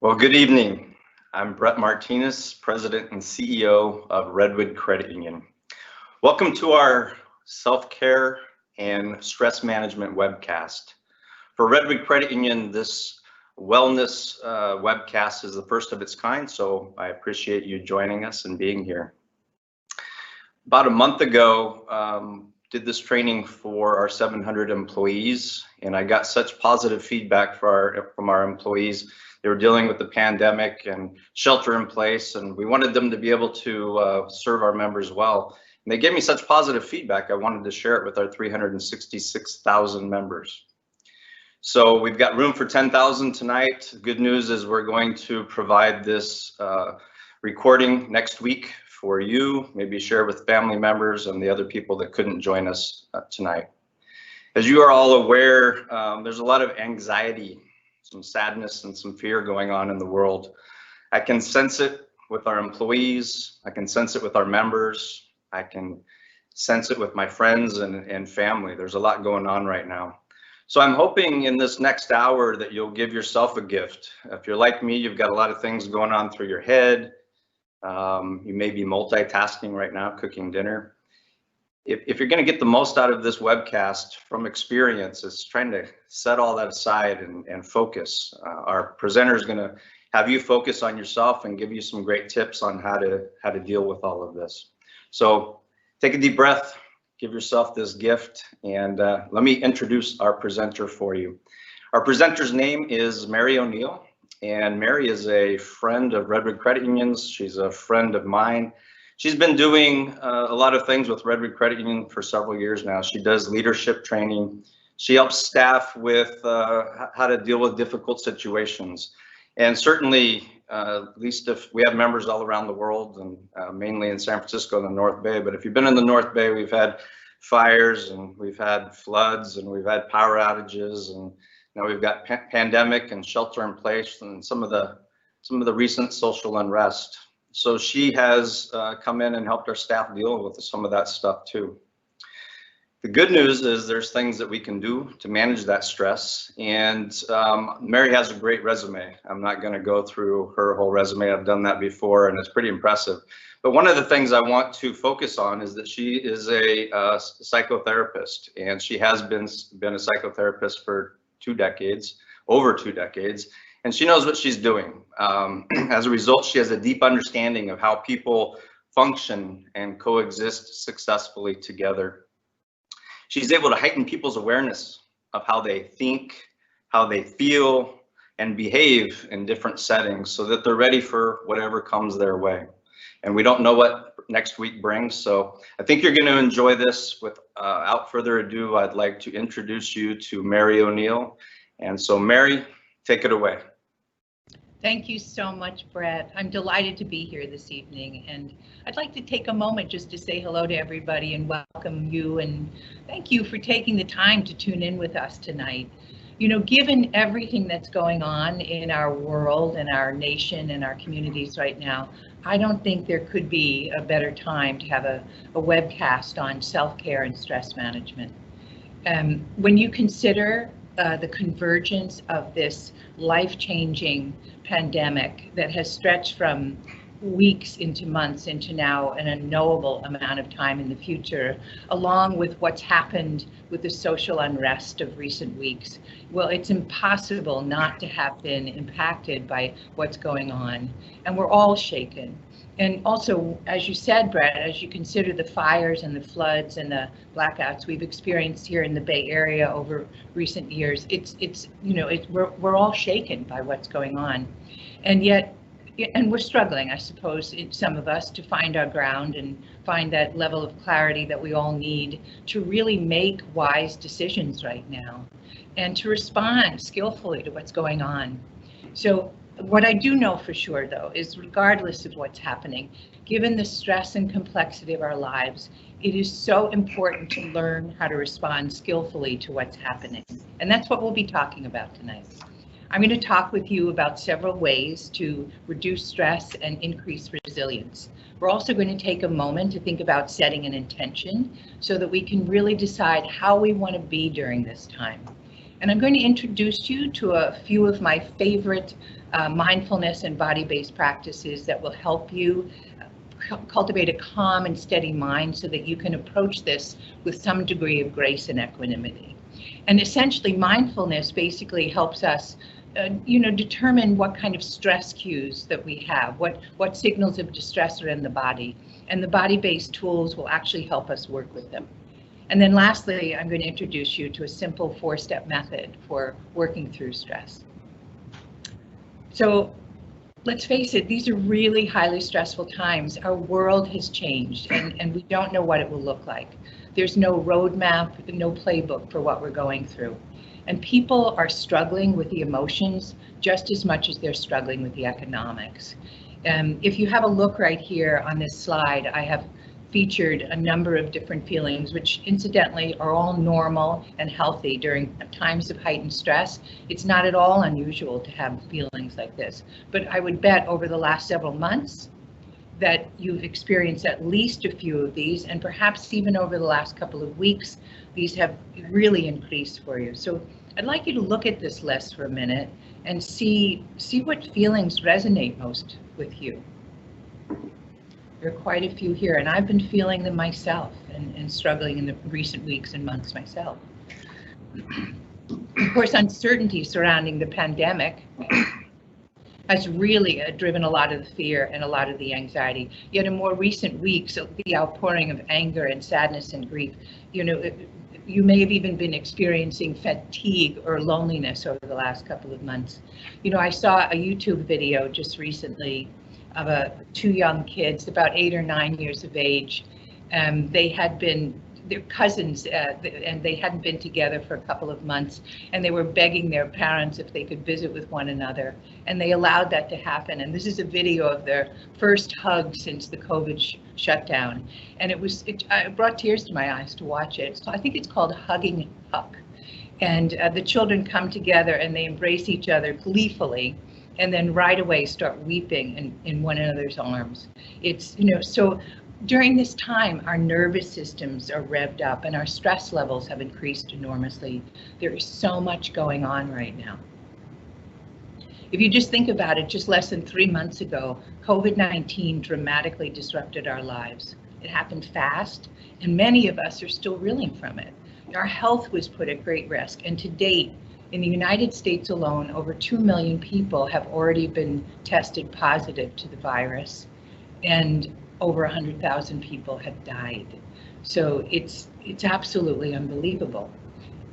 Well, good evening. I'm Brett Martinez, President and CEO of Redwood Credit Union. Welcome to our self-care and stress management webcast. For Redwood Credit Union, this wellness webcast is the first of its kind, so I appreciate you joining us and being here. About a month ago, did this training for our 700 employees, and I got such positive feedback from our employees. They were dealing with the pandemic and shelter in place, and we wanted them to be able to serve our members well. And they gave me such positive feedback, I wanted to share it with our 366,000 members. So we've got room for 10,000 tonight. The good news is we're going to provide this recording next week for you, maybe share with family members and the other people that couldn't join us tonight. As you are all aware, there's a lot of anxiety, some sadness and some fear going on in the world. I can sense it with our employees. I can sense it with our members. I can sense it with my friends and family. There's a lot going on right now. So I'm hoping in this next hour that you'll give yourself a gift. If you're like me, you've got a lot of things going on through your head. You may be multitasking right now, cooking dinner. If you're going to get the most out of this webcast from experience, it's trying to set all that aside and focus. Our presenter is going to have you focus on yourself and give you some great tips on how to deal with all of this. So take a deep breath, give yourself this gift, and let me introduce our presenter for you. Our presenter's name is Mary O'Neill, and Mary is a friend of Redwood Credit Unions. She's a friend of mine. She's been doing a lot of things with Redwood Credit Union for several years now. She does leadership training. She helps staff with how to deal with difficult situations. And certainly, at least if we have members all around the world and mainly in San Francisco and the North Bay, but if you've been in the North Bay, we've had fires and we've had floods and we've had power outages, and now we've got pandemic and shelter in place and some of the recent social unrest. So she has come in and helped our staff deal with some of that stuff too. The good news is there's things that we can do to manage that stress, and Mary has a great resume. I'm not going to go through her whole resume. I've done that before and it's pretty impressive. But one of the things I want to focus on is that she is a psychotherapist, and she has been a psychotherapist for over two decades. And she knows what she's doing. As a result, she has a deep understanding of how people function and coexist successfully together. She's able to heighten people's awareness of how they think, how they feel, and behave in different settings so that they're ready for whatever comes their way. And we don't know what next week brings, so I think you're going to enjoy this. Without further ado, I'd like to introduce you to Mary O'Neill. And so Mary, take it away. Thank you so much, Brett. I'm delighted to be here this evening, and I'd like to take a moment just to say hello to everybody and welcome you, and thank you for taking the time to tune in with us tonight. You know, given everything that's going on in our world and our nation and our communities right now, I don't think there could be a better time to have a webcast on self-care and stress management. When you consider the convergence of this life-changing pandemic that has stretched from weeks into months into now an unknowable amount of time in the future, along with what's happened with the social unrest of recent weeks, well, it's impossible not to have been impacted by what's going on, and we're all shaken. And also, as you said, Brett, as you consider the fires and the floods and the blackouts we've experienced here in the Bay Area over recent years, we're all shaken by what's going on, and we're struggling, I suppose, some of us, to find our ground and find that level of clarity that we all need to really make wise decisions right now and to respond skillfully to what's going on. So what I do know for sure, though, is regardless of what's happening, given the stress and complexity of our lives, it is so important to learn how to respond skillfully to what's happening. And that's what we'll be talking about tonight. I'm going to talk with you about several ways to reduce stress and increase resilience. We're also going to take a moment to think about setting an intention so that we can really decide how we want to be during this time. And I'm going to introduce you to a few of my favorite mindfulness and body-based practices that will help you cultivate a calm and steady mind so that you can approach this with some degree of grace and equanimity. And essentially, mindfulness basically helps us determine what kind of stress cues that we have, what signals of distress are in the body, and the body-based tools will actually help us work with them. And then lastly, I'm going to introduce you to a simple 4-step method for working through stress. So let's face it, these are really highly stressful times. Our world has changed and we don't know what it will look like. There's no roadmap, no playbook for what we're going through. And people are struggling with the emotions just as much as they're struggling with the economics. If you have a look right here on this slide, I have featured a number of different feelings, which incidentally are all normal and healthy during times of heightened stress. It's not at all unusual to have feelings like this, but I would bet over the last several months that you've experienced at least a few of these, and perhaps even over the last couple of weeks, these have really increased for you. So I'd like you to look at this list for a minute and see what feelings resonate most with you. There are quite a few here, and I've been feeling them myself and struggling in the recent weeks and months myself. Of course, uncertainty surrounding the pandemic has really driven a lot of the fear and a lot of the anxiety. Yet in more recent weeks, the outpouring of anger and sadness and grief, you may have even been experiencing fatigue or loneliness over the last couple of months. I saw a YouTube video just recently of two young kids, about 8 or 9 years of age. They're cousins, and they hadn't been together for a couple of months, and they were begging their parents if they could visit with one another, and they allowed that to happen. And this is a video of their first hug since the COVID shutdown, and it brought tears to my eyes to watch it. I think it's called Hugging Huck, and the children come together and they embrace each other gleefully, and then right away start weeping in one another's arms. So during this time, our nervous systems are revved up and our stress levels have increased enormously. There is so much going on right now. If you just think about it, just less than 3 months ago, COVID-19 dramatically disrupted our lives. It happened fast, and many of us are still reeling from it. Our health was put at great risk, and to date, in the United States alone, over 2 million people have already been tested positive to the virus, and over 100,000 people have died. So it's absolutely unbelievable.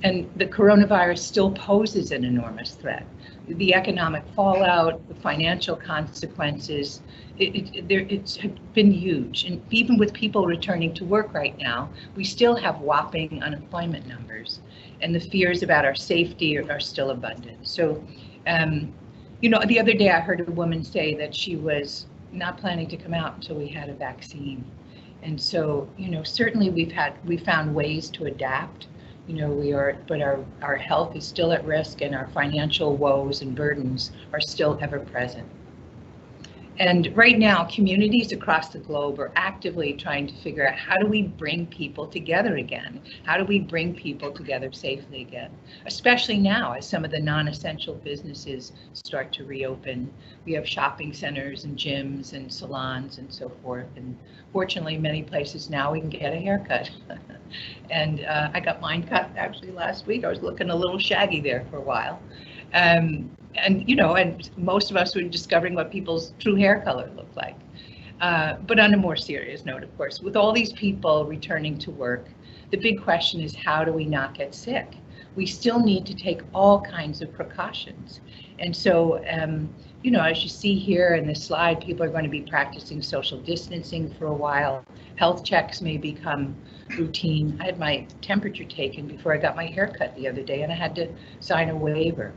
And the coronavirus still poses an enormous threat. The economic fallout, the financial consequences, it's been huge. And even with people returning to work right now, we still have whopping unemployment numbers, and the fears about our safety are still abundant. So, the other day I heard a woman say that she was not planning to come out until we had a vaccine. And so, certainly we found ways to adapt. But our health is still at risk, and our financial woes and burdens are still ever present. And right now, communities across the globe are actively trying to figure out, how do we bring people together again? How do we bring people together safely again? Especially now, as some of the non-essential businesses start to reopen. We have shopping centers and gyms and salons and so forth. And fortunately, many places now we can get a haircut. And I got mine cut actually last week. I was looking a little shaggy there for a while. And most of us were discovering what people's true hair color looked like. But on a more serious note, of course, with all these people returning to work, the big question is, how do we not get sick? We still need to take all kinds of precautions. And so, as you see here in this slide, people are going to be practicing social distancing for a while. Health checks may become routine. I had my temperature taken before I got my hair cut the other day, and I had to sign a waiver.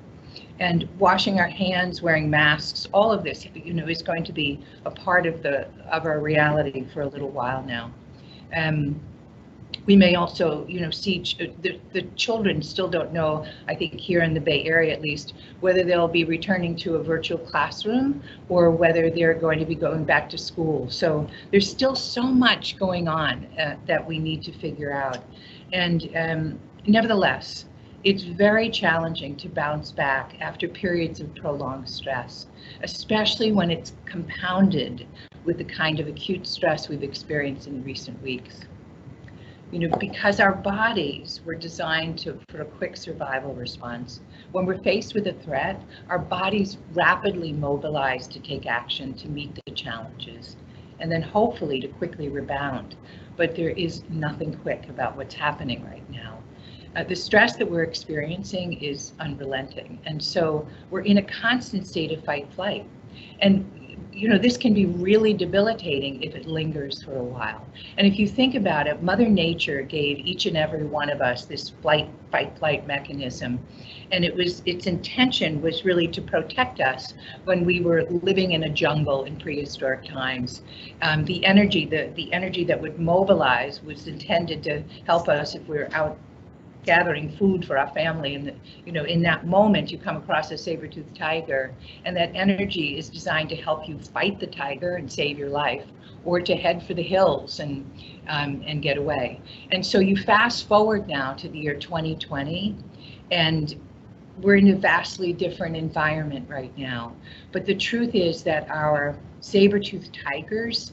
And washing our hands, wearing masks, all of this, is going to be a part of our reality for a little while now. We may also, see the children still don't know, I think here in the Bay Area at least, whether they'll be returning to a virtual classroom or whether they're going to be going back to school. So there's still so much going on that we need to figure out. And nevertheless, It's very challenging to bounce back after periods of prolonged stress, especially when it's compounded with the kind of acute stress we've experienced in recent weeks. Because our bodies were designed for a quick survival response. When we're faced with a threat, our bodies rapidly mobilize to take action to meet the challenges, and then hopefully to quickly rebound. But there is nothing quick about what's happening right now. The stress that we're experiencing is unrelenting, and so we're in a constant state of fight-flight. And this can be really debilitating if it lingers for a while. And if you think about it, Mother Nature gave each and every one of us this fight-flight mechanism, and its intention was really to protect us when we were living in a jungle in prehistoric times. The energy that would mobilize was intended to help us if we were out gathering food for our family, and in that moment you come across a saber-toothed tiger, and that energy is designed to help you fight the tiger and save your life, or to head for the hills and get away. And so you fast forward now to the year 2020, and we're in a vastly different environment right now. But the truth is that our saber-toothed tigers,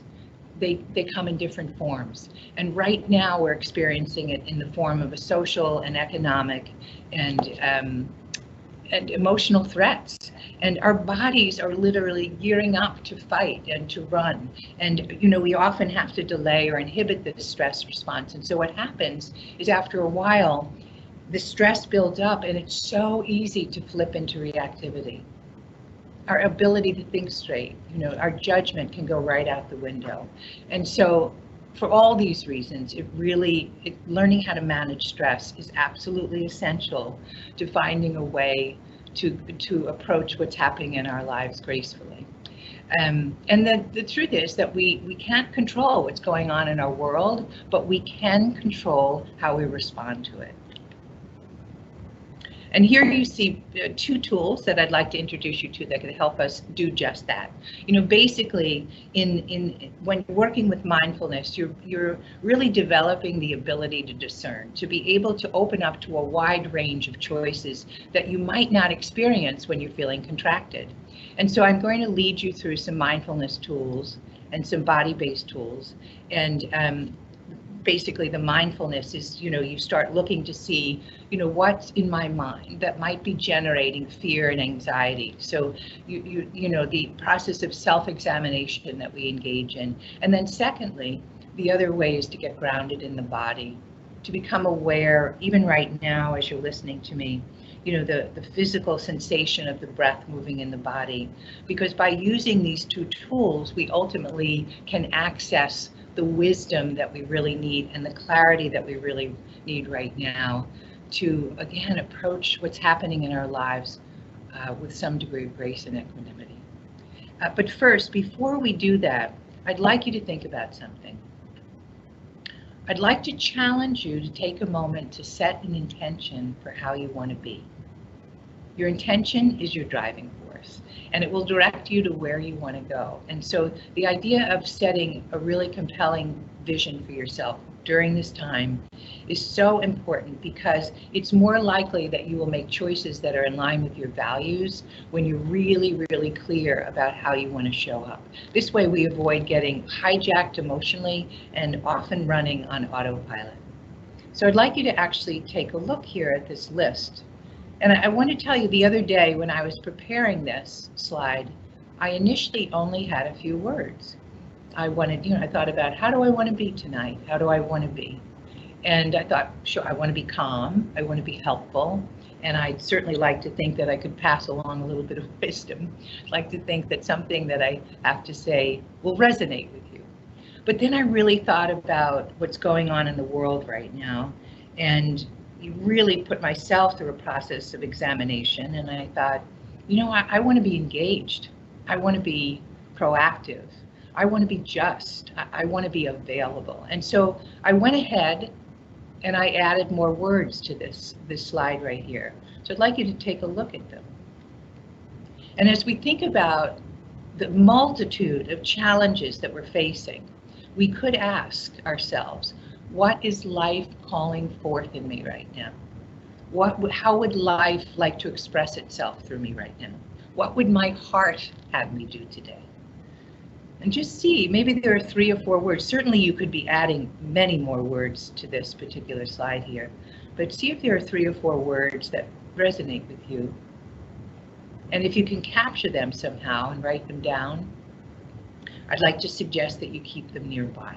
they come in different forms. And right now we're experiencing it in the form of a social and economic and emotional threats. And our bodies are literally gearing up to fight and to run. And we often have to delay or inhibit the stress response. And so what happens is after a while, the stress builds up, and it's so easy to flip into reactivity. Our ability to think straight, our judgment can go right out the window. And so for all these reasons, learning how to manage stress is absolutely essential to finding a way to approach what's happening in our lives gracefully. And the truth is that we can't control what's going on in our world, but we can control how we respond to it. And here you see two tools that I'd like to introduce you to that can help us do just that. Basically, when working with mindfulness, you're really developing the ability to discern, to be able to open up to a wide range of choices that you might not experience when you're feeling contracted. And so I'm going to lead you through some mindfulness tools and some body-based tools. And basically the mindfulness is, you start looking to see, what's in my mind that might be generating fear and anxiety. So the process of self-examination that we engage in. And then secondly, the other way is to get grounded in the body, to become aware, even right now as you're listening to me, the physical sensation of the breath moving in the body. Because by using these two tools, we ultimately can access the wisdom that we really need and the clarity that we really need right now to, again, approach what's happening in our lives with some degree of grace and equanimity. But first, before we do that, I'd like you to think about something. I'd like to challenge you to take a moment to set an intention for how you want to be. Your intention is your driving force, and it will direct you to where you want to go. And so the idea of setting a really compelling vision for yourself during this time is so important, because it's more likely that you will make choices that are in line with your values when you're really, really clear about how you want to show up. This way we avoid getting hijacked emotionally and often running on autopilot. So I'd like you to actually take a look here at this list. And I want to tell you, the other day when I was preparing this slide, I initially only had a few words. I thought about, how do I want to be tonight? How do I want to be? And I thought, sure, I want to be calm. I want to be helpful. And I'd certainly like to think that I could pass along a little bit of wisdom. I'd like to think that something that I have to say will resonate with you. But then I really thought about what's going on in the world right now, and you really put myself through a process of examination. And I thought, I want to be engaged. I want to be proactive. I want to be just. I want to be available. And so I went ahead and I added more words to this slide right here. So I'd like you to take a look at them. And as we think about the multitude of challenges that we're facing, we could ask ourselves, what is life calling forth in me right now? How would life like to express itself through me right now? What would my heart have me do today? And just see, maybe there are 3 or 4 words. Certainly you could be adding many more words to this particular slide here, but see if there are 3 or 4 words that resonate with you. And if you can capture them somehow and write them down, I'd like to suggest that you keep them nearby.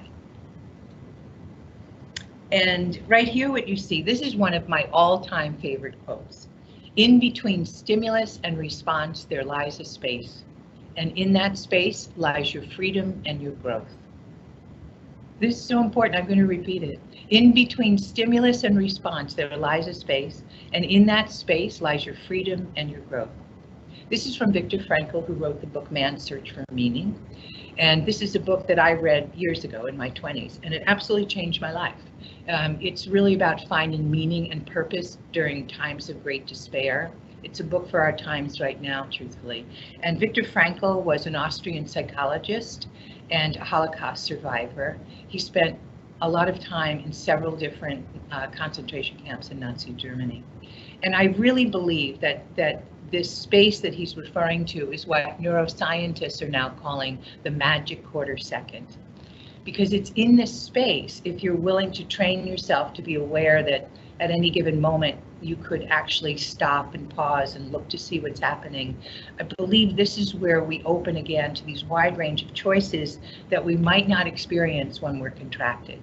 And right here, what you see, this is one of my all-time favorite quotes. In between stimulus and response, there lies a space. And in that space lies your freedom and your growth. This is so important, I'm going to repeat it. In between stimulus and response, there lies a space, and in that space lies your freedom and your growth. This is from Viktor Frankl, who wrote the book Man's Search for Meaning. And this is a book that I read years ago in my 20s, and it absolutely changed my life. It's really about finding meaning and purpose during times of great despair. It's a book for our times right now, truthfully. And Viktor Frankl was an Austrian psychologist and a Holocaust survivor. He spent a lot of time in several different concentration camps in Nazi Germany. And I really believe that this space that he's referring to is what neuroscientists are now calling the magic quarter second. Because it's in this space, if you're willing to train yourself to be aware that at any given moment you could actually stop and pause and look to see what's happening. I believe this is where we open again to these wide range of choices that we might not experience when we're contracted.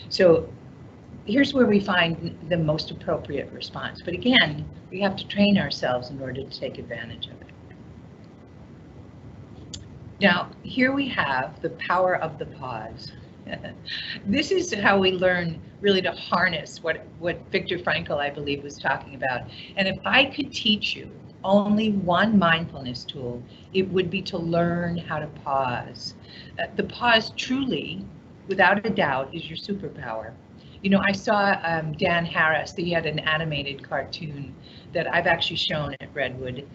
So here's where we find the most appropriate response. But again, we have to train ourselves in order to take advantage of it. Now, here we have the power of the pause. This is how we learn really to harness what Viktor Frankl, I believe, was talking about. And if I could teach you only one mindfulness tool, it would be to learn how to pause. The pause truly, without a doubt, is your superpower. You know, I saw Dan Harris, he had an animated cartoon that I've actually shown at Redwood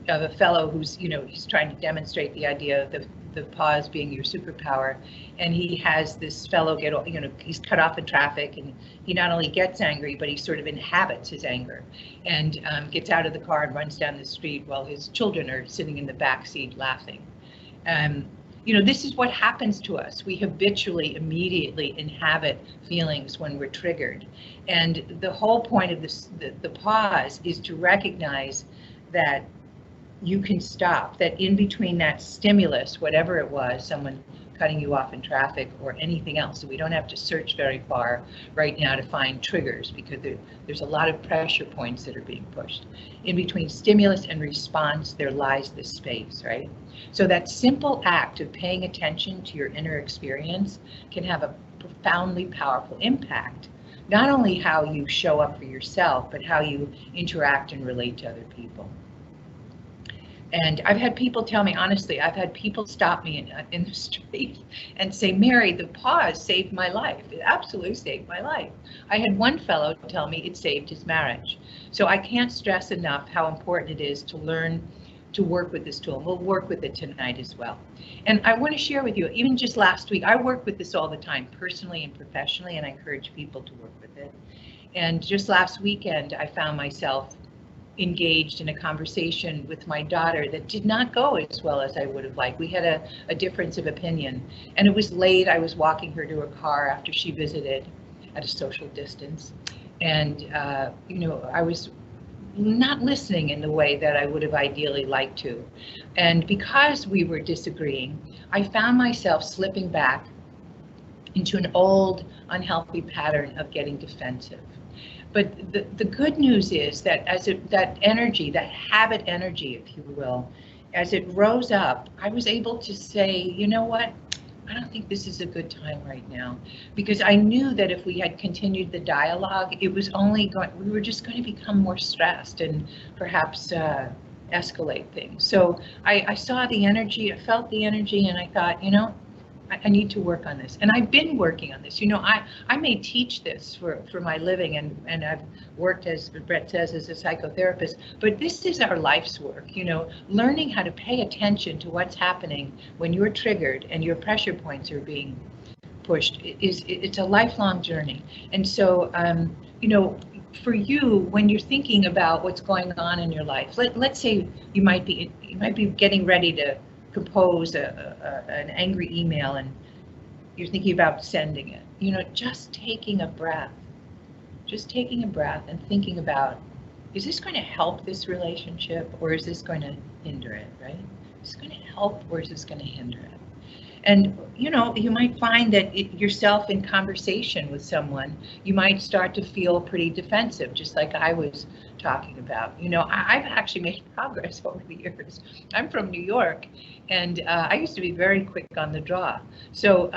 of a fellow who's, you know, he's trying to demonstrate the idea of the pause being your superpower. And he has this fellow get, you know, he's cut off in traffic, and he not only gets angry, but he sort of inhabits his anger and gets out of the car and runs down the street while his children are sitting in the back seat laughing. You know, this is what happens to us. We habitually, immediately inhabit feelings when we're triggered. And the whole point of this, the pause, is to recognize that you can stop, that in between that stimulus, whatever it was, someone cutting you off in traffic or anything else, so we don't have to search very far right now to find triggers, because there's a lot of pressure points that are being pushed. In between stimulus and response, there lies this space, right? So that simple act of paying attention to your inner experience can have a profoundly powerful impact, not only how you show up for yourself, but how you interact and relate to other people. And I've had people tell me, honestly, I've had people stop me in the street and say, Mary, the pause saved my life. It absolutely saved my life. I had one fellow tell me it saved his marriage. So I can't stress enough how important it is to learn to work with this tool. And we'll work with it tonight as well. And I want to share with you, even just last week, I work with this all the time, personally and professionally, and I encourage people to work with it. And just last weekend, I found myself engaged in a conversation with my daughter that did not go as well as I would have liked. We had a difference of opinion, and it was late. I was walking her to her car after she visited at a social distance, and you know, I was not listening in the way that I would have ideally liked to. And because we were disagreeing, I found myself slipping back into an old unhealthy pattern of getting defensive. But the good news is that that energy, that habit energy, if you will, as it rose up, I was able to say, you know what, I don't think this is a good time right now, because I knew that if we had continued the dialogue, it was only going, we were just going to become more stressed and perhaps escalate things. So I saw the energy, I felt the energy, and I thought, you know, I need to work on this. And I've been working on this. You know, I may teach this for my living, and I've worked, as Brett says, as a psychotherapist, but this is our life's work. You know, learning how to pay attention to what's happening when you're triggered and your pressure points are being pushed it's a lifelong journey. And so, you know, for you, when you're thinking about what's going on in your life, let's say you might be getting ready to compose an angry email and you're thinking about sending it. You know, just taking a breath and thinking about, is this going to help this relationship or is this going to hinder it, right? Is this going to help or is this going to hinder it? And, you know, you might find that yourself in conversation with someone, you might start to feel pretty defensive, just like I was talking about. You know, I've actually made progress over the years. I'm from New York, and I used to be very quick on the draw. So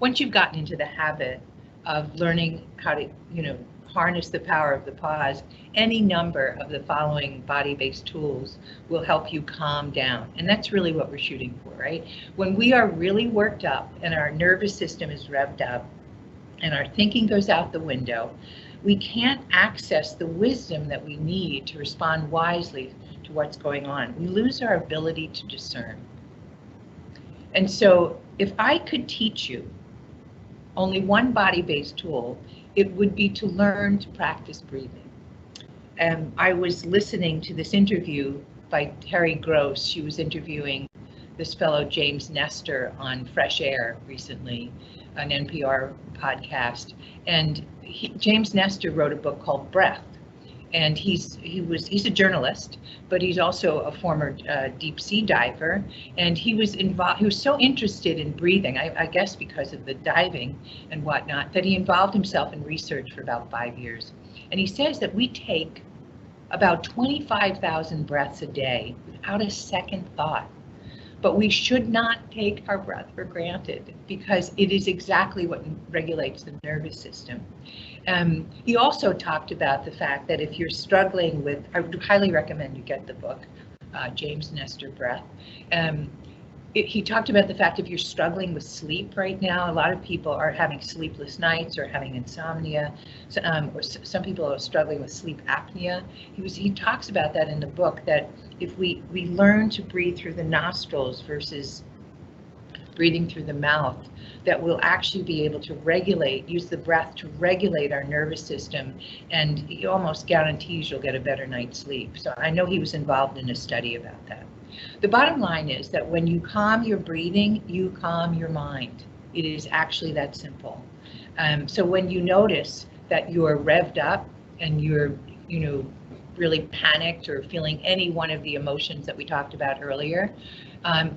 once you've gotten into the habit of learning how to, you know, harness the power of the pause, any number of the following body-based tools will help you calm down. And that's really what we're shooting for, right? When we are really worked up and our nervous system is revved up and our thinking goes out the window, we can't access the wisdom that we need to respond wisely to what's going on. We lose our ability to discern. And so if I could teach you only one body-based tool, it would be to learn to practice breathing. I was listening to this interview by Terry Gross. She was interviewing this fellow James Nestor on Fresh Air recently, an NPR podcast. And James Nestor wrote a book called Breath. And he's a journalist, but he's also a former deep sea diver. And he was so interested in breathing, I guess because of the diving and whatnot, that he involved himself in research for about 5 years. And he says that we take about 25,000 breaths a day without a second thought. But we should not take our breath for granted because it is exactly what regulates the nervous system. He also talked about the fact that if you're struggling with, I would highly recommend you get the book, James Nestor Breath. He talked about the fact if you're struggling with sleep right now, a lot of people are having sleepless nights or having insomnia, or some people are struggling with sleep apnea. He talks about that in the book, that if we learn to breathe through the nostrils versus breathing through the mouth, that we'll actually be able to use the breath to regulate our nervous system, and he almost guarantees you'll get a better night's sleep. So I know he was involved in a study about that. The bottom line is that when you calm your breathing, you calm your mind. It is actually that simple. So when you notice that you're revved up and you're, you know, really panicked or feeling any one of the emotions that we talked about earlier,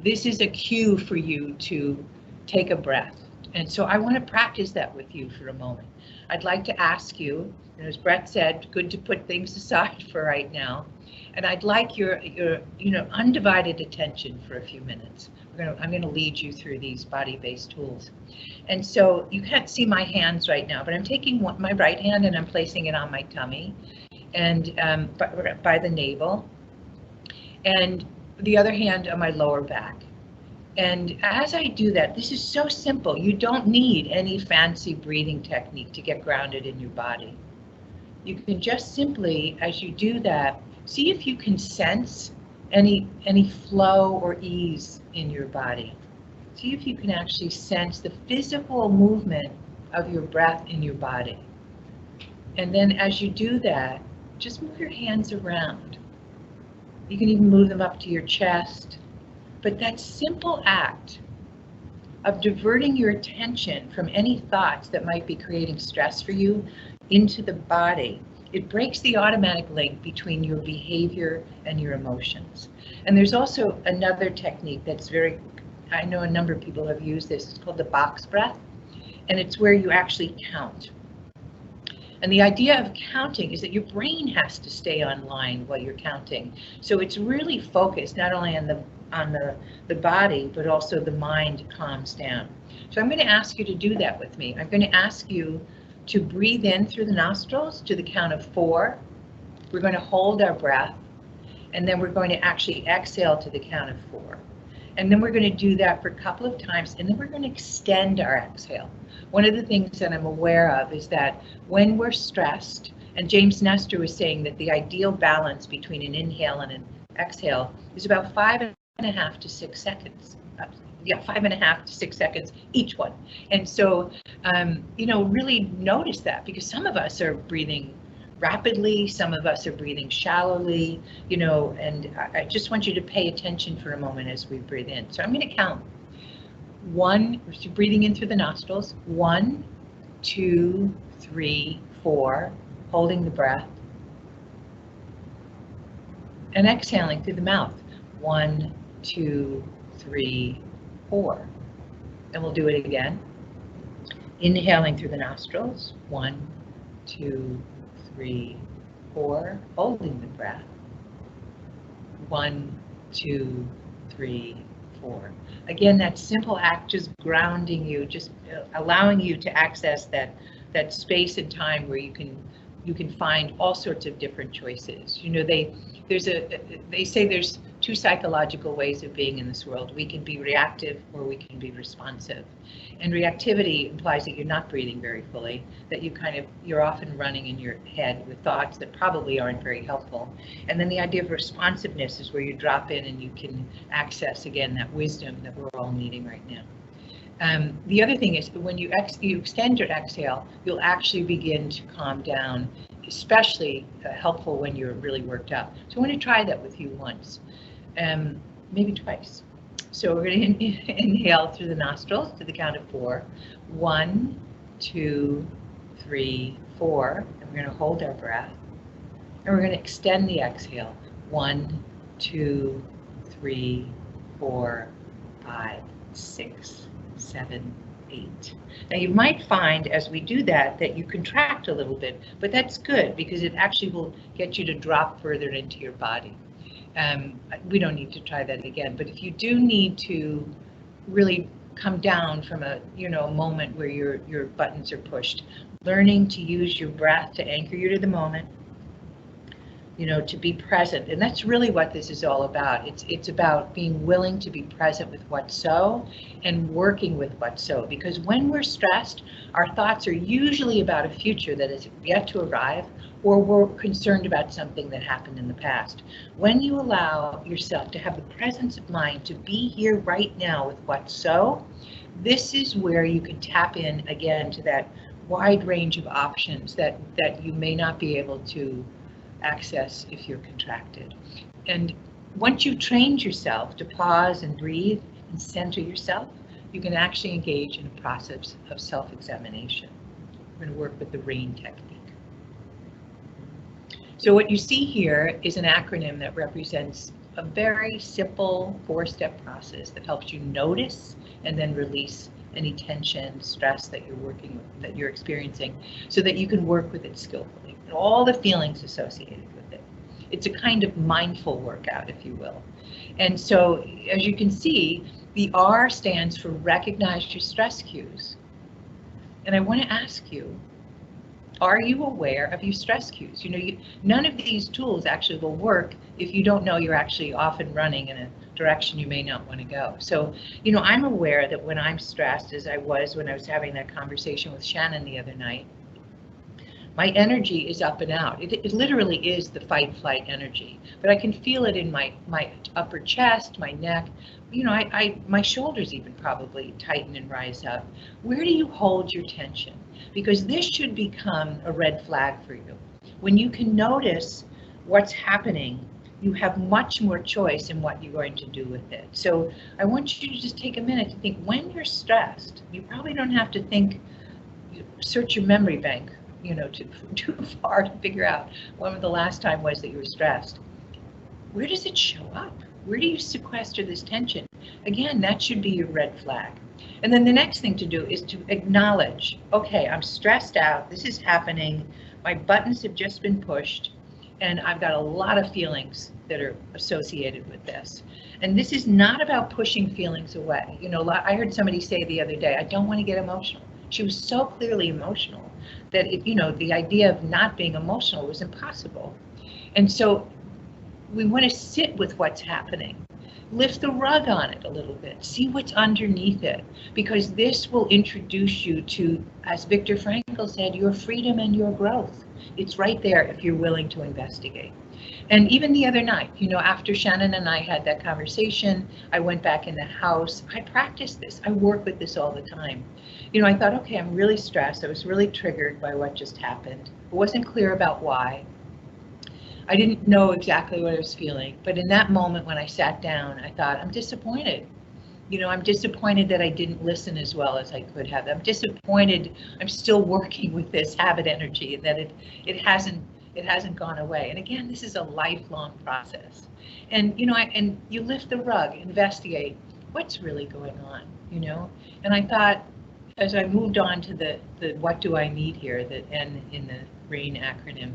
this is a cue for you to take a breath. And so I want to practice that with you for a moment. I'd like to ask you, and as Brett said, good to put things aside for right now. And I'd like your undivided attention for a few minutes. I'm going to lead you through these body-based tools. And so you can't see my hands right now, but I'm taking my right hand and I'm placing it on my tummy and by the navel, and the other hand on my lower back. And as I do that, this is so simple. You don't need any fancy breathing technique to get grounded in your body. You can just simply, as you do that, see if you can sense any flow or ease in your body. See if you can actually sense the physical movement of your breath in your body. And then as you do that, just move your hands around. You can even move them up to your chest. But that simple act of diverting your attention from any thoughts that might be creating stress for you into the body, it breaks the automatic link between your behavior and your emotions. And there's also another technique that's I know a number of people have used this. It's called the box breath, and it's where you actually count. And the idea of counting is that your brain has to stay online while you're counting. So it's really focused not only on the body, but also the mind calms down. So I'm going to ask you to do that with me. I'm going to ask you to breathe in through the nostrils to the count of 4. We're going to hold our breath, and then we're going to actually exhale to the count of 4. And then we're going to do that for a couple of times, and then we're going to extend our exhale. One of the things that I'm aware of is that when we're stressed, and James Nestor was saying that the ideal balance between an inhale and an exhale is about 5.5 to 6 seconds. 5.5 to 6 seconds each one. And so, really notice that, because some of us are breathing rapidly, some of us are breathing shallowly, you know, and I just want you to pay attention for a moment as we breathe in. So I'm going to count. 1, we're breathing in through the nostrils. 1, 2, 3, 4, holding the breath. And exhaling through the mouth. 1, 2, 3, 4. And we'll do it again. Inhaling through the nostrils. 1, 2, 3, 4. Holding the breath. 1, 2, 3, 4. Again, that simple act just grounding you, just allowing you to access that space and time where you can find all sorts of different choices. You know, they say there's 2 psychological ways of being in this world. We can be reactive or we can be responsive. And reactivity implies that you're not breathing very fully, that you're often running in your head with thoughts that probably aren't very helpful. And then the idea of responsiveness is where you drop in and you can access, again, that wisdom that we're all needing right now. The other thing is when you extend your exhale, you'll actually begin to calm down, especially helpful when you're really worked up. So I want to try that with you once, maybe twice. So we're going to inhale through the nostrils to the count of 4. 1, 2, 3, 4. And we're going to hold our breath. And we're going to extend the exhale. 1, 2, 3, 4, 5, 6, 7, 8. Now you might find as we do that you contract a little bit, but that's good because it actually will get you to drop further into your body. We don't need to try that again, but if you do need to really come down from a moment where your buttons are pushed, learning to use your breath to anchor you to the moment, to be present. And that's really what this is all about. It's about being willing to be present with what's so and working with what's so. Because when we're stressed, our thoughts are usually about a future that is yet to arrive, or we're concerned about something that happened in the past. When you allow yourself to have the presence of mind to be here right now with what's so, this is where you can tap in again to that wide range of options that you may not be able to access if you're contracted. And once you've trained yourself to pause and breathe and center yourself, you can actually engage in a process of self-examination. We're going to work with the RAIN technique. So what you see here is an acronym that represents a very simple 4-step process that helps you notice and then release any tension, stress that you're experiencing, so that you can work with it skillfully and all the feelings associated with it. It's a kind of mindful workout, if you will. And so, as you can see, the R stands for recognize your stress cues. And I want to ask you, are you aware of your stress cues? None of these tools actually will work if you don't know you're actually off and running in a direction you may not want to go. So, I'm aware that when I'm stressed, as I was when I was having that conversation with Shannon the other night, my energy is up and out. It literally is the fight-flight energy, but I can feel it in my upper chest, my neck. My shoulders even probably tighten and rise up. Where do you hold your tension? Because this should become a red flag for you. When you can notice what's happening, you have much more choice in what you're going to do with it. So I want you to just take a minute to think, when you're stressed, you probably don't have to search your memory bank, too far to figure out when the last time was that you were stressed. Where does it show up? Where do you sequester this tension? Again, that should be your red flag. And then the next thing to do is to acknowledge, okay, I'm stressed out, this is happening, my buttons have just been pushed, and I've got a lot of feelings that are associated with this. And this is not about pushing feelings away. I heard somebody say the other day, I don't want to get emotional. She was so clearly emotional that the idea of not being emotional was impossible. And so we want to sit with what's happening, lift the rug on it a little bit, see what's underneath it, because this will introduce you to, as Viktor Frankl said, your freedom and your growth. It's right there if you're willing to investigate. And even the other night, after Shannon and I had that conversation, I went back in the house. I practiced this. I work with this all the time. I thought, okay, I'm really stressed. I was really triggered by what just happened. I wasn't clear about why. I didn't know exactly what I was feeling. But in that moment when I sat down, I thought, I'm disappointed. I'm disappointed that I didn't listen as well as I could have. I'm disappointed. I'm still working with this habit energy and that it hasn't gone away. And again, this is a lifelong process. And and you lift the rug, investigate what's really going on. And I thought, as I moved on to the what do I need here, the N in the RAIN acronym,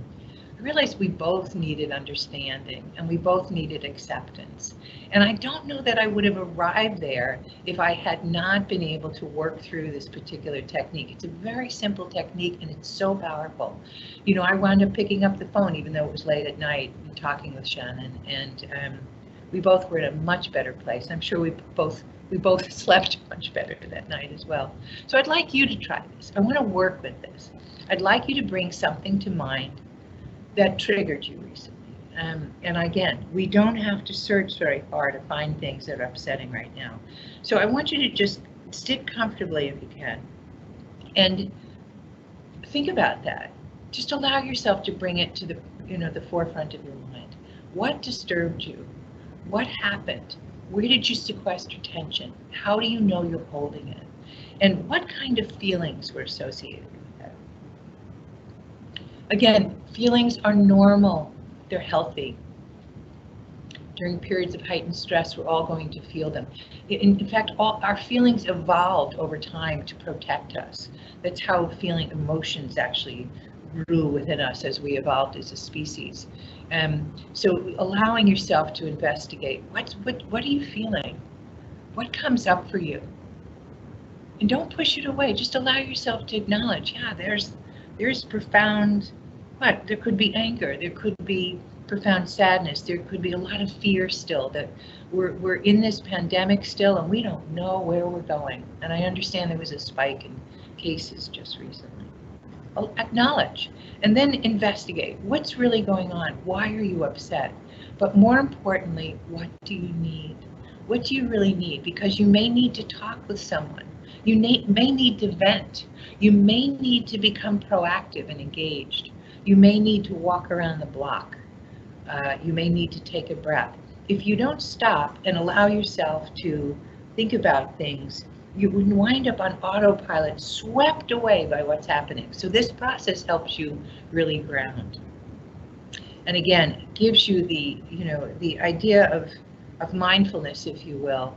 I realized we both needed understanding and we both needed acceptance. And I don't know that I would have arrived there if I had not been able to work through this particular technique. It's a very simple technique and it's so powerful. I wound up picking up the phone even though it was late at night and talking with Shannon, and we both were in a much better place. I'm sure we both slept much better that night as well. So I'd like you to try this. I want to work with this. I'd like you to bring something to mind that triggered you recently. And again, we don't have to search very hard to find things that are upsetting right now. So I want you to just sit comfortably if you can and think about that. Just allow yourself to bring it to the forefront of your mind. What disturbed you? What happened? Where did you sequester tension? How do you know you're holding it? And what kind of feelings were associated with that? Again, feelings are normal. They're healthy. During periods of heightened stress, we're all going to feel them. In fact, all our feelings evolved over time to protect us. That's how emotions actually grew within us as we evolved as a species. So allowing yourself to investigate, what are you feeling? What comes up for you? And don't push it away. Just allow yourself to acknowledge, yeah, there's profound, there could be anger, there could be profound sadness, there could be a lot of fear still, that we're in this pandemic still and we don't know where we're going. And I understand there was a spike in cases just recently. Well, acknowledge and then investigate what's really going on. Why are you upset? But more importantly, what do you need? What do you really need? Because you may need to talk with someone. You may need to vent. You may need to become proactive and engaged. You may need to walk around the block. You may need to take a breath. If you don't stop and allow yourself to think about things, you would wind up on autopilot, swept away by what's happening. So this process helps you really ground. And again, it gives you the idea of mindfulness, if you will.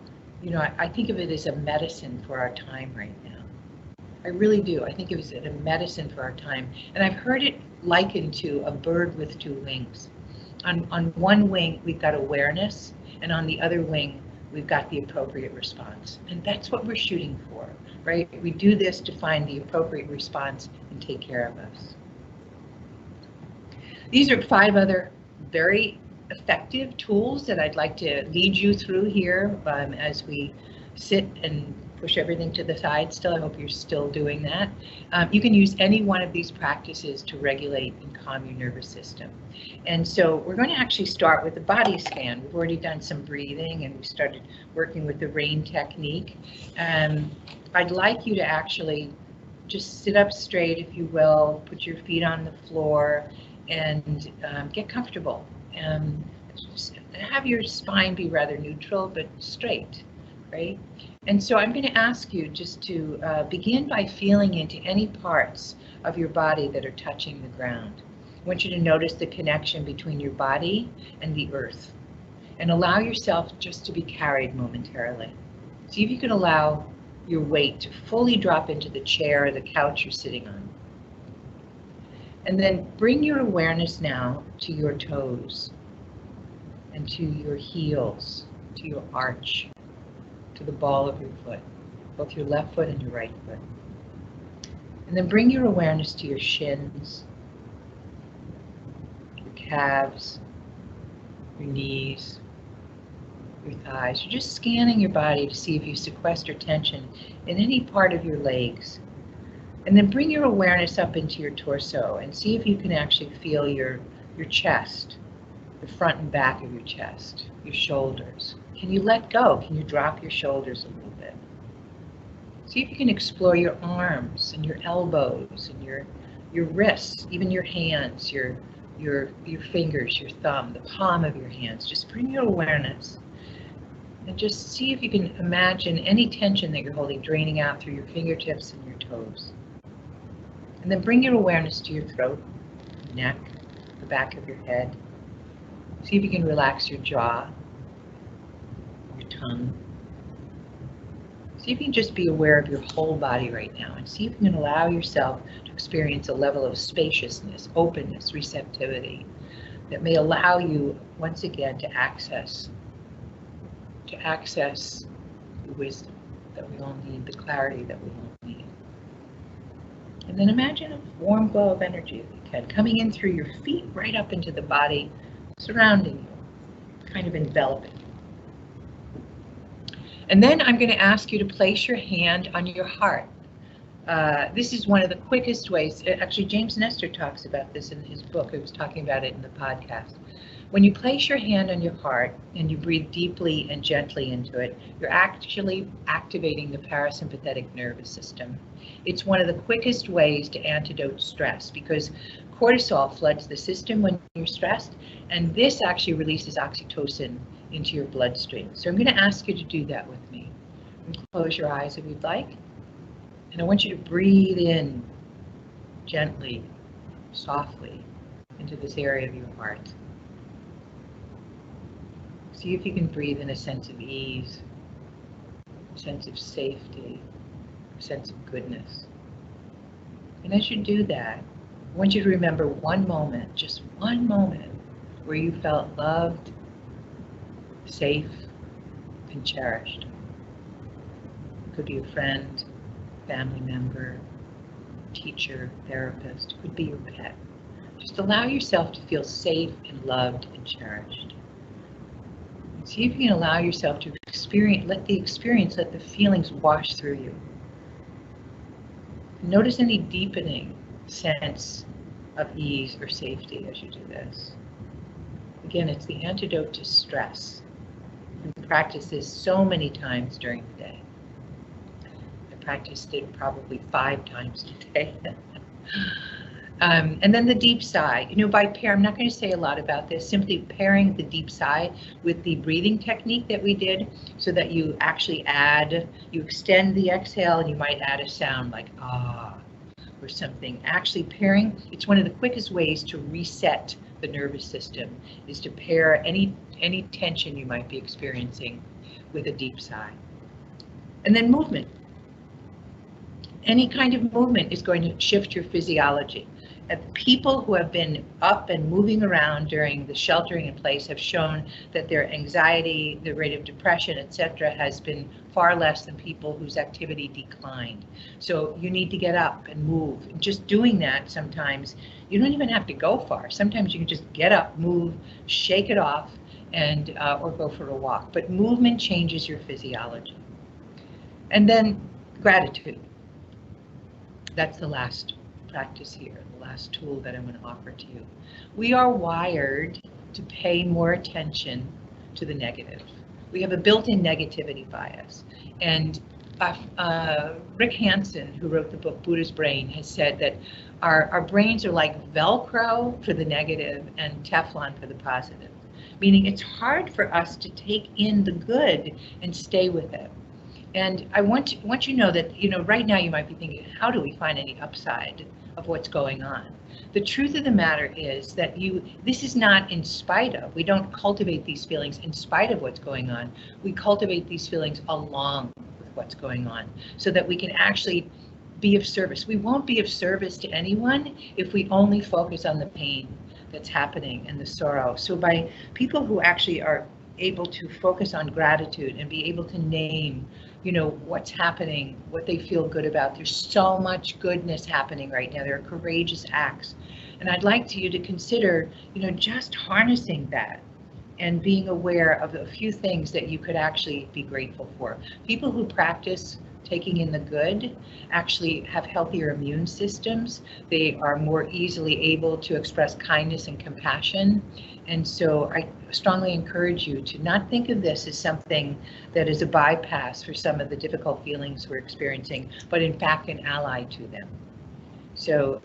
I think of it as a medicine for our time right now. I really do. I think of it as a medicine for our time. And I've heard it likened to a bird with two wings. On one wing, we've got awareness, and on the other wing, we've got the appropriate response. And that's what we're shooting for, right? We do this to find the appropriate response and take care of us. These are 5 other very effective tools that I'd like to lead you through here as we sit and push everything to the side still. I hope you're still doing that. You can use any one of these practices to regulate and calm your nervous system. And so we're going to actually start with the body scan. We've already done some breathing and we started working with the RAIN technique. I'd like you to actually just sit up straight, if you will, put your feet on the floor and get comfortable. Have your spine be rather neutral but straight, right? And so I'm going to ask you just to begin by feeling into any parts of your body that are touching the ground. I want you to notice the connection between your body and the earth, and allow yourself just to be carried momentarily. See if you can allow your weight to fully drop into the chair or the couch you're sitting on. And then bring your awareness now to your toes and to your heels, to your arch, to the ball of your foot, both your left foot and your right foot. And then bring your awareness to your shins, your calves, your knees, your thighs. You're just scanning your body to see if you sequester tension in any part of your legs. And then bring your awareness up into your torso and see if you can actually feel your chest, the front and back of your chest, your shoulders. Can you let go? Can you drop your shoulders a little bit? See if you can explore your arms and your elbows and your wrists, even your hands, your fingers, your thumb, the palm of your hands. Just bring your awareness and just see if you can imagine any tension that you're holding draining out through your fingertips and your toes. And then bring your awareness to your throat, neck, the back of your head. See if you can relax your jaw, your tongue. See if you can just be aware of your whole body right now and see if you can allow yourself to experience a level of spaciousness, openness, receptivity that may allow you once again to access the wisdom that we all need, the clarity that we all need. And then imagine a warm glow of energy, if you can, coming in through your feet right up into the body, surrounding you, kind of enveloping you. And then I'm going to ask you to place your hand on your heart. This is one of the quickest ways. Actually, James Nestor talks about this in his book. He was talking about it in the podcast. When you place your hand on your heart and you breathe deeply and gently into it, you're actually activating the parasympathetic nervous system. It's one of the quickest ways to antidote stress because cortisol floods the system when you're stressed, and this actually releases oxytocin into your bloodstream. So I'm going to ask you to do that with me. And close your eyes if you'd like. And I want you to breathe in gently, softly into this area of your heart. See if you can breathe in a sense of ease, a sense of safety, a sense of goodness. And as you do that, I want you to remember one moment, just one moment, where you felt loved, safe, and cherished. It could be a friend, family member, teacher, therapist, it could be your pet. Just allow yourself to feel safe and loved and cherished. See if you can allow yourself to experience, let the feelings wash through you. Notice any deepening sense of ease or safety as you do this. Again, it's the antidote to stress. You can practice this so many times during the day. I practiced it probably 5 times today. And then the deep sigh, I'm not going to say a lot about this, simply pairing the deep sigh with the breathing technique that we did so that you actually you extend the exhale and you might add a sound like ah or something. Actually pairing, it's one of the quickest ways to reset the nervous system is to pair any tension you might be experiencing with a deep sigh. And then movement. Any kind of movement is going to shift your physiology. People who have been up and moving around during the sheltering in place have shown that their anxiety, the rate of depression, etc., has been far less than people whose activity declined. So you need to get up and move. Just doing that sometimes, you don't even have to go far. Sometimes you can just get up, move, shake it off, and or go for a walk. But movement changes your physiology. And then gratitude. That's the last practice here, the last tool that I'm going to offer to you. We are wired to pay more attention to the negative. We have a built-in negativity bias. And Rick Hanson, who wrote the book Buddha's Brain, has said that our brains are like Velcro for the negative and Teflon for the positive, meaning it's hard for us to take in the good and stay with it. And I want you to know that, right now you might be thinking, how do we find any upside of what's going on? The truth of the matter is that this is not in spite of, we don't cultivate these feelings in spite of what's going on. We cultivate these feelings along with what's going on so that we can actually be of service. We won't be of service to anyone if we only focus on the pain that's happening and the sorrow. So by people who actually are able to focus on gratitude and be able to name what's happening, what they feel good about. There's so much goodness happening right now. There are courageous acts. And I'd like you to consider, just harnessing that and being aware of a few things that you could actually be grateful for. People who practice taking in the good actually have healthier immune systems. They are more easily able to express kindness and compassion. And so I strongly encourage you to not think of this as something that is a bypass for some of the difficult feelings we're experiencing, but in fact an ally to them. So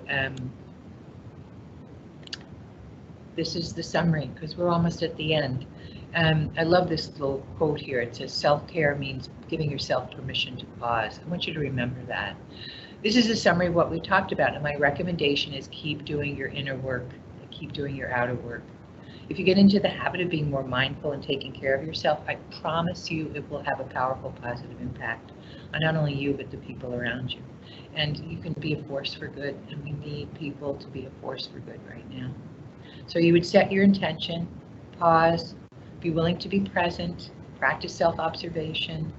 this is the summary, because we're almost at the end. I love this little quote here. It says, self-care means giving yourself permission to pause. I want you to remember that. This is a summary of what we talked about, and my recommendation is keep doing your inner work, keep doing your outer work. If you get into the habit of being more mindful and taking care of yourself, I promise you it will have a powerful positive impact on not only you, but the people around you. And you can be a force for good, and we need people to be a force for good right now. So you would set your intention, pause, be willing to be present, practice self-observation,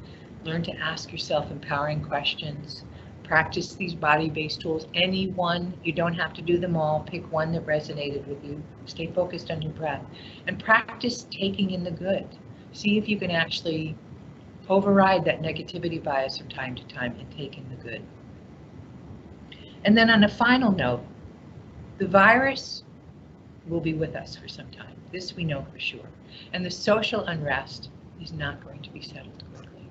learn to ask yourself empowering questions, practice these body-based tools. Any one, you don't have to do them all, pick one that resonated with you, stay focused on your breath, and practice taking in the good. See if you can actually override that negativity bias from time to time and take in the good. And then on a final note, the virus will be with us for some time. This we know for sure. And the social unrest is not going to be settled quickly.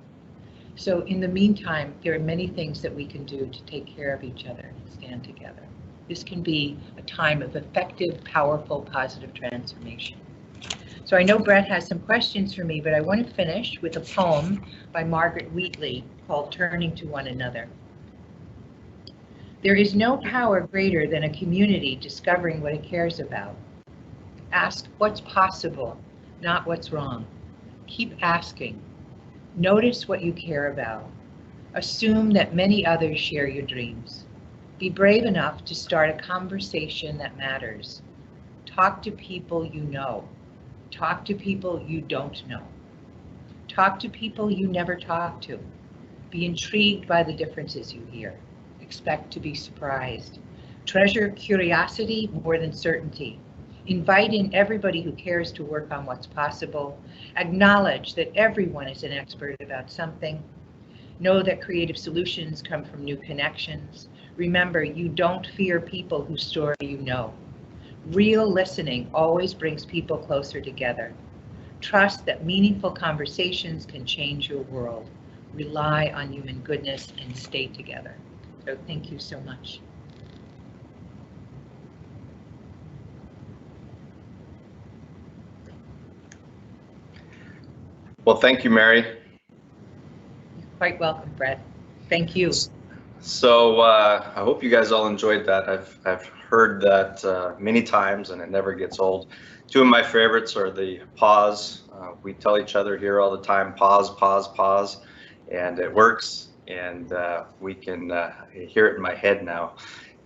So in the meantime, there are many things that we can do to take care of each other and stand together. This can be a time of effective, powerful, positive transformation. So I know Brett has some questions for me, but I want to finish with a poem by Margaret Wheatley called Turning to One Another. There is no power greater than a community discovering what it cares about. Ask what's possible, not what's wrong. Keep asking. Notice what you care about. Assume that many others share your dreams. Be brave enough to start a conversation that matters. Talk to people you know. Talk to people you don't know. Talk to people you never talk to. Be intrigued by the differences you hear. Expect to be surprised. Treasure curiosity more than certainty. Invite in everybody who cares to work on what's possible. Acknowledge that everyone is an expert about something. Know that creative solutions come from new connections. Remember, you don't fear people whose story you know. Real listening always brings people closer together. Trust that meaningful conversations can change your world. Rely on human goodness and stay together. So thank you so much. Well, thank you, Mary. You're quite welcome, Brett. Thank you. So I hope you guys all enjoyed that. I've heard that many times and it never gets old. Two of my favorites are the pause. We tell each other here all the time, pause, pause, pause, and it works. And we can hear it in my head now.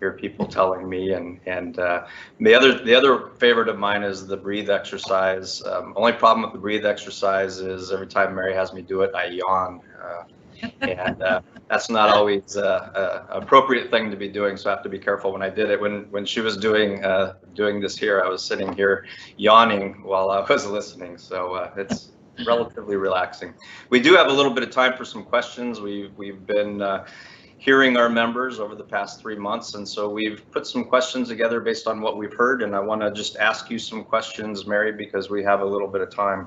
Hear people telling me, and the other favorite of mine is the breathe exercise. Only problem with the breathe exercise is every time Mary has me do it, I yawn, and that's not always an appropriate thing to be doing. So I have to be careful when I did it. When she was doing this here, I was sitting here yawning while I was listening. So it's relatively relaxing. We do have a little bit of time for some questions. We've been hearing our members over the past 3 months, and so we've put some questions together based on what we've heard, and I want to just ask you some questions, Mary, because we have a little bit of time.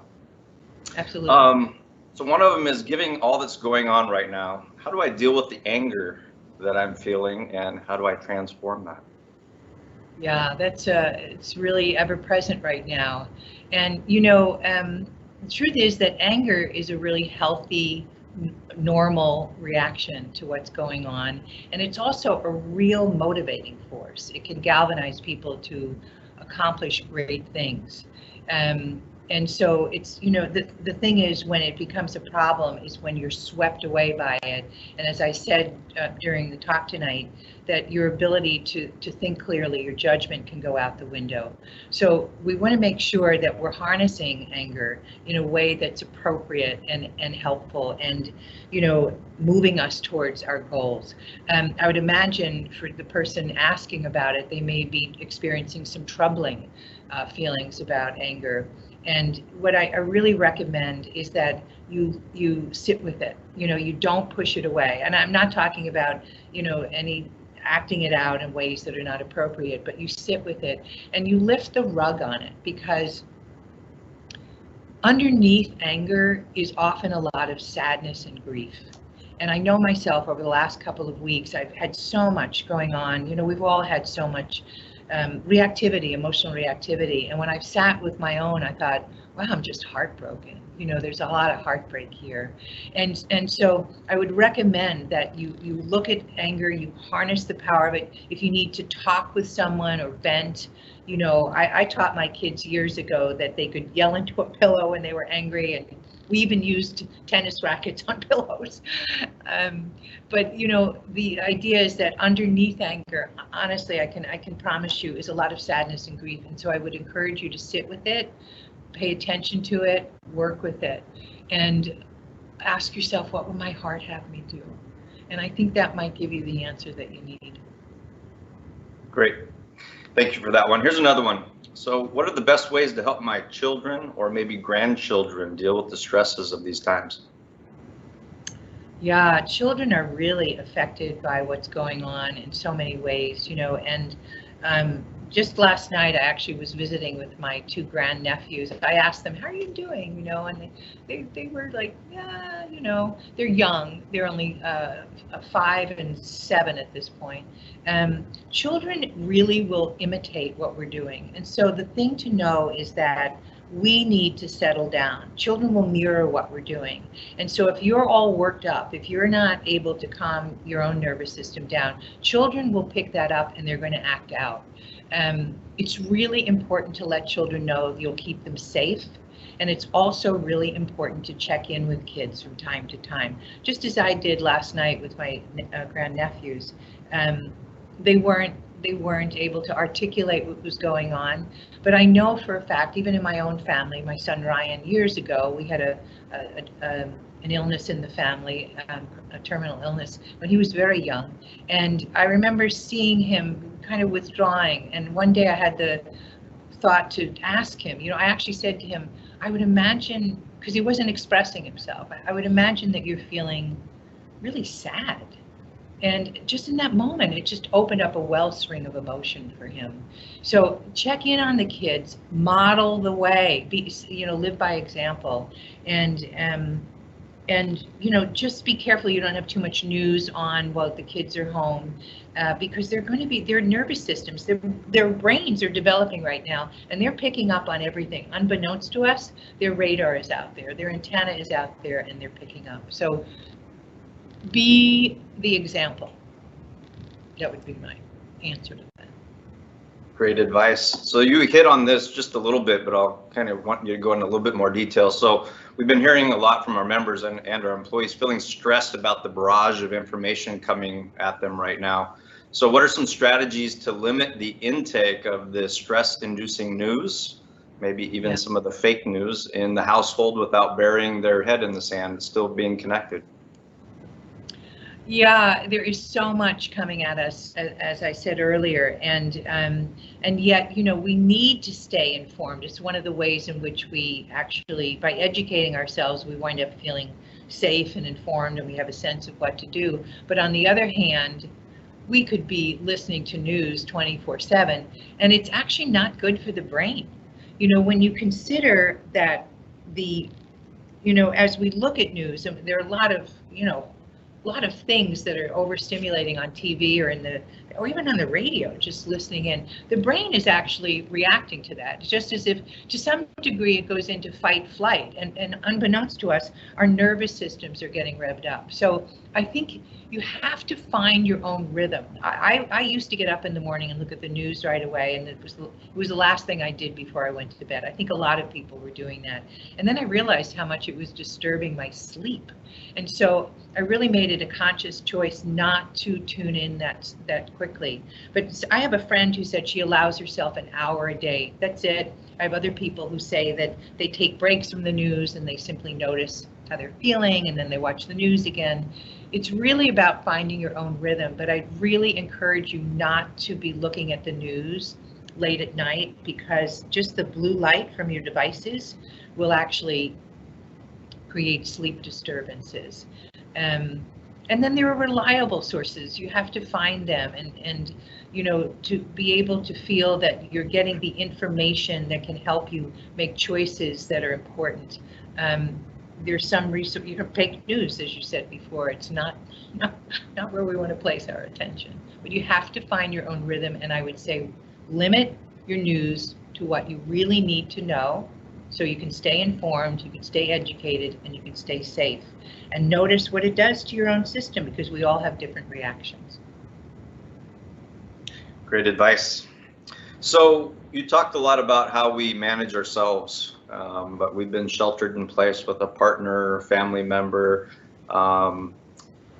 Absolutely. So one of them is, given all that's going on right now, how do I deal with the anger that I'm feeling, and how do I transform that? Yeah, that's it's really ever present right now. And you know, the truth is that anger is a really healthy, normal reaction to what's going on, and it's also a real motivating force. It can galvanize people to accomplish great things. And so it's, you know, the thing is, when it becomes a problem is when you're swept away by it. And as I said during the talk tonight, that your ability to think clearly, your judgment can go out the window. So we want to make sure that we're harnessing anger in a way that's appropriate and helpful, and, you know, moving us towards our goals. I would imagine for the person asking about it, they may be experiencing some troubling feelings about anger. And what I really recommend is that you sit with it. You don't push it away. And I'm not talking about, any acting it out in ways that are not appropriate, but you sit with it and you lift the rug on it, because underneath anger is often a lot of sadness and grief. And I know myself, over the last couple of weeks, I've had so much going on. We've all had so much reactivity, emotional reactivity. And when I've sat with my own, I thought, wow, I'm just heartbroken. There's a lot of heartbreak here. And so I would recommend that you look at anger, you harness the power of it. If you need to talk with someone or vent, I taught my kids years ago that they could yell into a pillow when they were angry, and we even used tennis rackets on pillows. But the idea is that underneath anger, honestly, I can promise you, is a lot of sadness and grief. And so I would encourage you to sit with it, pay attention to it, work with it, and ask yourself, what would my heart have me do? And I think that might give you the answer that you need. Great. Thank you for that one. Here's another one. So what are the best ways to help my children or maybe grandchildren deal with the stresses of these times? Yeah, children are really affected by what's going on in so many ways, and just last night I actually was visiting with my two grandnephews. I asked them, how are you doing? And they were like, yeah, they're young. They're only 5 and 7 at this point. Children really will imitate what we're doing. And so the thing to know is that we need to settle down. Children will mirror what we're doing. And so if you're all worked up, if you're not able to calm your own nervous system down, children will pick that up and they're going to act out. It's really important to let children know you'll keep them safe. And it's also really important to check in with kids from time to time. Just as I did last night with my grandnephews. They weren't able to articulate what was going on, but I know for a fact, even in my own family, my son Ryan, years ago, we had an illness in the family, a terminal illness, when he was very young. And I remember seeing him kind of withdrawing. And one day I had the thought to ask him, I actually said to him, I would imagine, because he wasn't expressing himself, I would imagine that you're feeling really sad. And just in that moment, it just opened up a wellspring of emotion for him. So check in on the kids, model the way, live by example, and just be careful you don't have too much news on while the kids are home, because they're going to be, their nervous systems, their brains are developing right now, and they're picking up on everything. Unbeknownst to us, their radar is out there, their antenna is out there, and they're picking up. So be the example. That would be my answer to that. Great advice. So you hit on this just a little bit, but I'll kind of want you to go into a little bit more detail. So we've been hearing a lot from our members and our employees feeling stressed about the barrage of information coming at them right now. So what are some strategies to limit the intake of the stress-inducing news, maybe even some of the fake news in the household, without burying their head in the sand, still being connected? Yeah, there is so much coming at us, as I said earlier, and yet, we need to stay informed. It's one of the ways in which we actually, by educating ourselves, we wind up feeling safe and informed, and we have a sense of what to do. But on the other hand, we could be listening to news 24/7, and it's actually not good for the brain. When you consider that as we look at news, there are a lot of things that are overstimulating on TV or even on the radio, just listening in. The brain is actually reacting to that. It's just as if, to some degree, it goes into fight, flight, and unbeknownst to us, our nervous systems are getting revved up. So I think you have to find your own rhythm. I used to get up in the morning and look at the news right away, and it was the last thing I did before I went to bed. I think a lot of people were doing that. And then I realized how much it was disturbing my sleep. And so I really made it a conscious choice not to tune in that quickly. But I have a friend who said she allows herself an hour a day. That's it. I have other people who say that they take breaks from the news and they simply notice how they're feeling, and then they watch the news again. It's really about finding your own rhythm, but I'd really encourage you not to be looking at the news late at night, because just the blue light from your devices will actually create sleep disturbances. And then there are reliable sources. You have to find them, and you know, to be able to feel that you're getting the information that can help you make choices that are important. There's some research, you have fake news, as you said before. It's not where we want to place our attention. But you have to find your own rhythm, and I would say limit your news to what you really need to know, so you can stay informed, you can stay educated, and you can stay safe. And notice what it does to your own system, because we all have different reactions. Great advice. So you talked a lot about how we manage ourselves, but we've been sheltered in place with a partner, family member.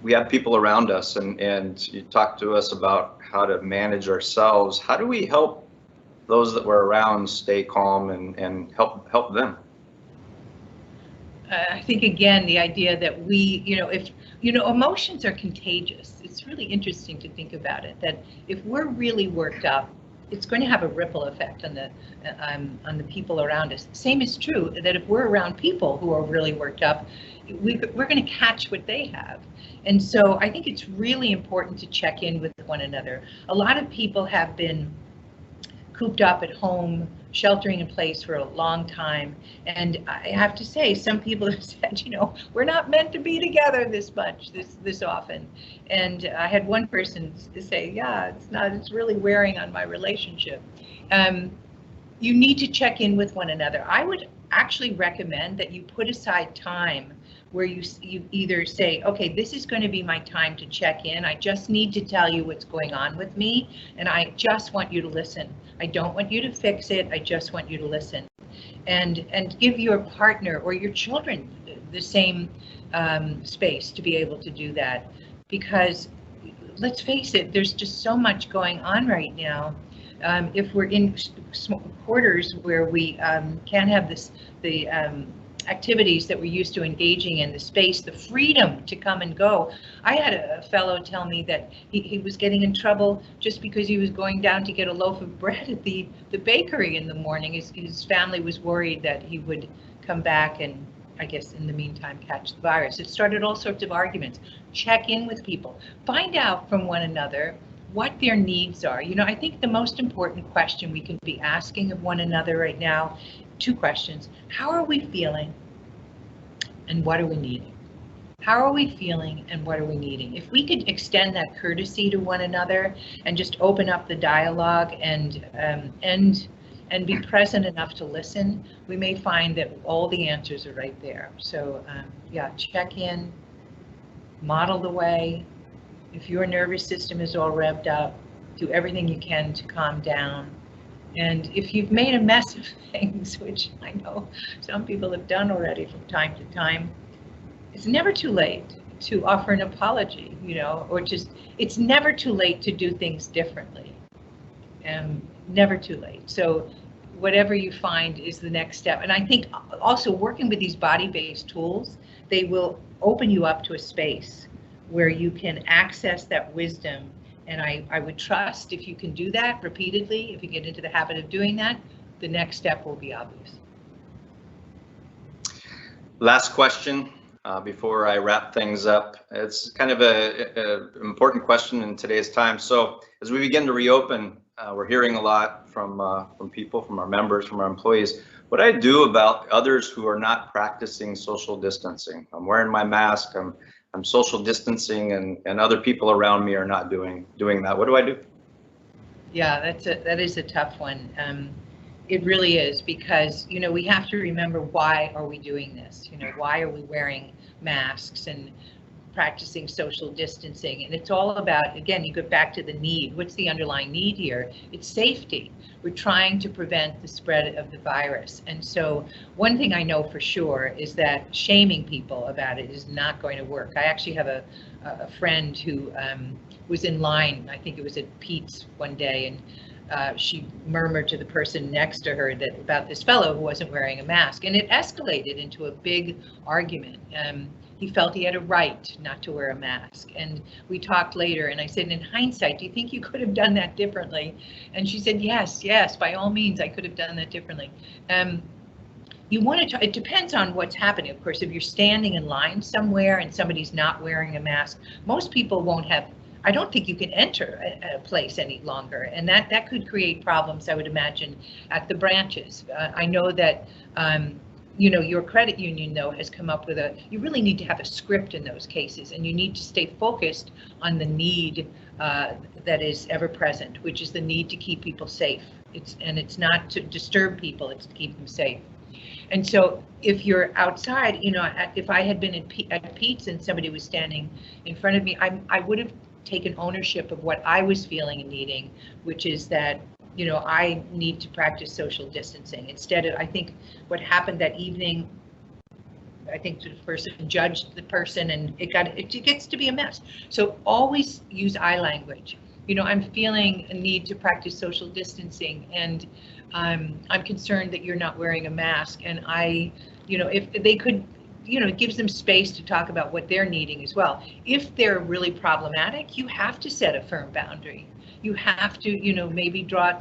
We have people around us, and you talked to us about how to manage ourselves. How do we help those that we're around stay calm and help them? I think, again, the idea that we, emotions are contagious. It's really interesting to think about it, that if we're really worked up, it's going to have a ripple effect on the people around us. Same is true that if we're around people who are really worked up, we're going to catch what they have. And so I think it's really important to check in with one another. A lot of people have been cooped up at home, sheltering in place for a long time. And I have to say, some people have said, we're not meant to be together this much, this often. And I had one person say, yeah, it's really wearing on my relationship. You need to check in with one another. I would actually recommend that you put aside time where you either say, okay, this is going to be my time to check in. I just need to tell you what's going on with me, and I just want you to listen. I don't want you to fix it. I just want you to listen. And give your partner or your children the same space to be able to do that. Because let's face it, there's just so much going on right now. If we're in quarters where we can't have the activities that we're used to engaging in, the space, the freedom to come and go. I had a fellow tell me that he was getting in trouble just because he was going down to get a loaf of bread at the bakery in the morning. His family was worried that he would come back and, I guess, in the meantime, catch the virus. It started all sorts of arguments. Check in with people. Find out from one another what their needs are. I think the most important question we can be asking of one another right now, two questions. How are we feeling, and what are we needing? How are we feeling, and what are we needing? If we could extend that courtesy to one another and just open up the dialogue and be present enough to listen, we may find that all the answers are right there. So yeah, check in, model the way. If your nervous system is all revved up, do everything you can to calm down. And if you've made a mess of things, which I know some people have done already from time to time, it's never too late to offer an apology, or just, it's never too late to do things differently. Never too late. So whatever you find is the next step. And I think also working with these body-based tools, they will open you up to a space where you can access that wisdom. And I would trust if you can do that repeatedly, if you get into the habit of doing that, the next step will be obvious. Last question before I wrap things up. It's kind of an important question in today's time. So as we begin to reopen, we're hearing a lot from people, from our members, from our employees. What do I do about others who are not practicing social distancing? I'm wearing my mask, I'm social distancing, and other people around me are not doing that. What do I do? Yeah, that is a tough one. It really is, because we have to remember, why are we doing this? Why are we wearing masks and practicing social distancing? And it's all about, again, you get back to the need. What's the underlying need here? It's safety. We're trying to prevent the spread of the virus. And so one thing I know for sure is that shaming people about it is not going to work. I actually have a friend who was in line, I think it was at Pete's one day, she murmured to the person next to her that about this fellow who wasn't wearing a mask, and it escalated into a big argument. He felt he had a right not to wear a mask, and we talked later, and I said, in hindsight, do you think you could have done that differently? And she said, yes, by all means, I could have done that differently. You want to, it depends on what's happening. Of course, if you're standing in line somewhere and somebody's not wearing a mask, most people won't have, I don't think you can enter a place any longer, and that could create problems, I would imagine, at the branches. I know that, you know, your credit union, though, has come up with you really need to have a script in those cases, and you need to stay focused on the need that is ever present, which is the need to keep people safe. It's not to disturb people, it's to keep them safe. And so if you're outside, you know, if I had been at Pete's and somebody was standing in front of me, I would have taken ownership of what I was feeling and needing, which is that, you know, I need to practice social distancing. Instead of, I think what happened that evening, I think the person judged the person, and it gets to be a mess. So always use I language. You know, I'm feeling a need to practice social distancing, and I'm concerned that you're not wearing a mask. And you know, if they could, you know, it gives them space to talk about what they're needing as well. If they're really problematic, you have to set a firm boundary. You have to, you know, maybe draw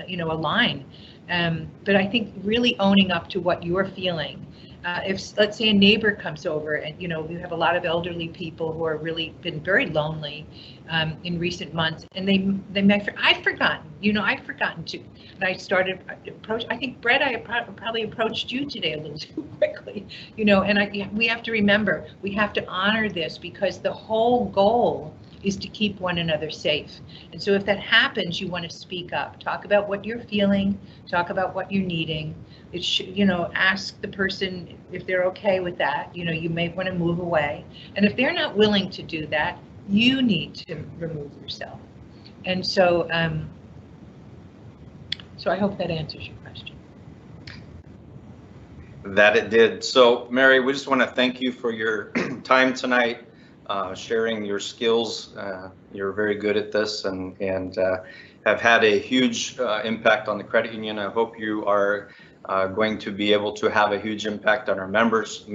you know, a line. But I think really owning up to what you're feeling. If, let's say, a neighbor comes over, and, you know, you have a lot of elderly people who are really been very lonely in recent months, and they might, I've forgotten, you know, I've forgotten to, and I started I think, Brett, I probably approached you today a little too quickly, you know, and we have to remember, we have to honor this, because the whole goal is to keep one another safe. And so if that happens, you want to speak up, talk about what you're feeling, talk about what you're needing. It should, you know, ask the person if they're okay with that. You know, you may want to move away. And if they're not willing to do that, you need to remove yourself. And so, so I hope that answers your question. That it did. So, Mary, we just want to thank you for your time tonight. Sharing your skills. You're very good at this, and have had a huge impact on the credit union. I hope you are going to be able to have a huge impact on our members.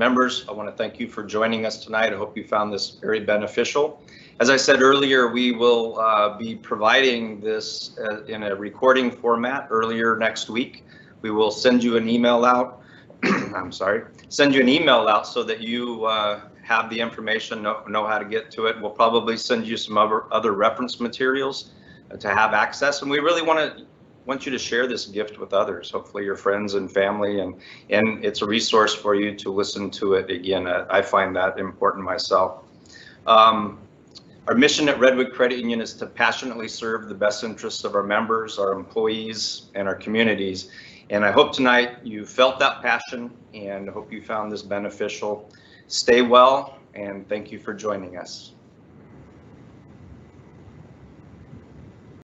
I want to thank you for joining us tonight. I hope you found this very beneficial. As I said earlier, we will be providing this in a recording format earlier next week. We will send you an email out. Send you an email out so that you have the information, know how to get to it. We'll probably send you some other reference materials to have access, and we really want you to share this gift with others, hopefully your friends and family, and it's a resource for you to listen to it again. I find that important myself. Our mission at Redwood Credit Union is to passionately serve the best interests of our members, our employees, and our communities. And I hope tonight you felt that passion, and hope you found this beneficial. Stay well, and thank you for joining us.